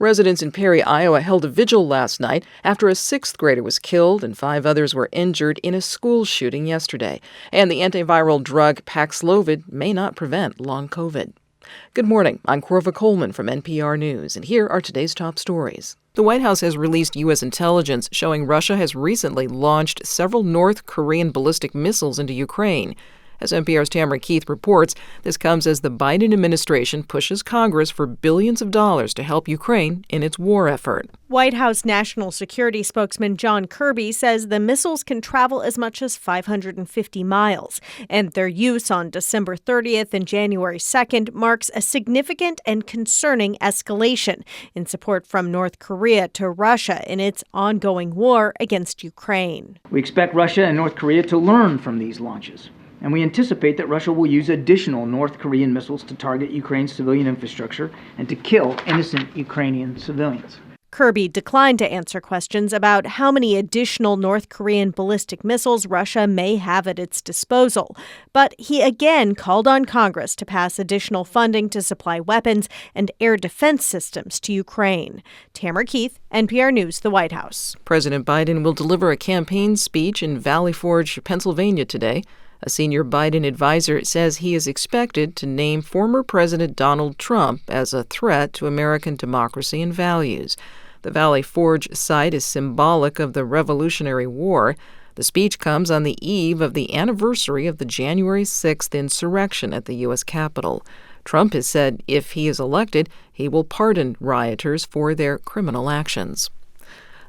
Residents in Perry, Iowa held a vigil last night after a 6th-grader was killed and 5 others were injured in a school shooting yesterday. And the antiviral drug Paxlovid may not prevent long COVID. Good morning. I'm Corva Coleman from NPR News, and here are today's top stories. The White House has released U.S. intelligence showing Russia has recently launched several North Korean ballistic missiles into Ukraine. As NPR's Tamara Keith reports, this comes as the Biden administration pushes Congress for billions of dollars to help Ukraine in its war effort. White House National Security spokesman John Kirby says the missiles can travel as much as 550 miles, and their use on December 30th and January 2nd marks a significant and concerning escalation in support from North Korea to Russia in its ongoing war against Ukraine. We expect Russia and North Korea to learn from these launches. And we anticipate that Russia will use additional North Korean missiles to target Ukraine's civilian infrastructure and to kill innocent Ukrainian civilians. Kirby declined to answer questions about how many additional North Korean ballistic missiles Russia may have at its disposal. But he again called on Congress to pass additional funding to supply weapons and air defense systems to Ukraine. Tamara Keith, NPR News, the White House. President Biden will deliver a campaign speech in Valley Forge, Pennsylvania today. A senior Biden advisor says he is expected to name former President Donald Trump as a threat to American democracy and values. The Valley Forge site is symbolic of the Revolutionary War. The speech comes on the eve of the anniversary of the January 6th insurrection at the U.S. Capitol. Trump has said if he is elected, he will pardon rioters for their criminal actions.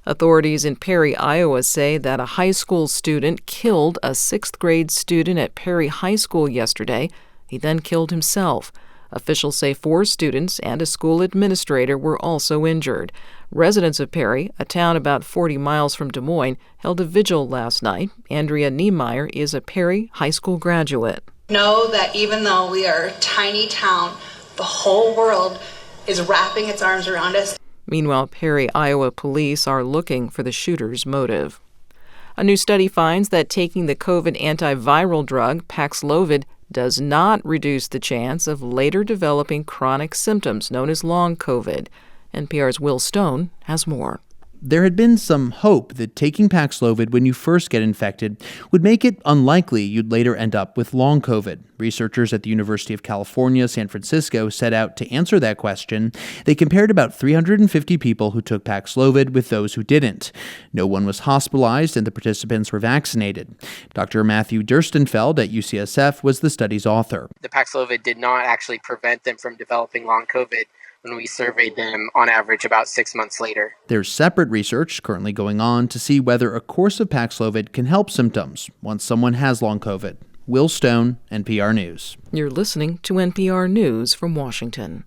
Authorities in Perry, Iowa say that a high school student killed a 6th grade student at Perry High School yesterday. He then killed himself. Officials say 4 students and a school administrator were also injured. Residents of Perry, a town about 40 miles from Des Moines, held a vigil last night. Andrea Niemeyer is a Perry High School graduate. Know that even though we are a tiny town, the whole world is wrapping its arms around us. Meanwhile, Perry, Iowa police are looking for the shooter's motive. A new study finds that taking the COVID antiviral drug Paxlovid does not reduce the chance of later developing chronic symptoms known as long COVID. NPR's Will Stone has more. There had been some hope that taking Paxlovid when you first get infected would make it unlikely you'd later end up with long COVID. Researchers at the University of California, San Francisco set out to answer that question. They compared about 350 people who took Paxlovid with those who didn't. No one was hospitalized and the participants were vaccinated. Dr. Matthew Durstenfeld at UCSF was the study's author. The Paxlovid did not actually prevent them from developing long COVID when we surveyed them on average about 6 months later. There's separate research currently going on to see whether a course of Paxlovid can help symptoms once someone has long COVID. Will Stone, NPR News. You're listening to NPR News from Washington.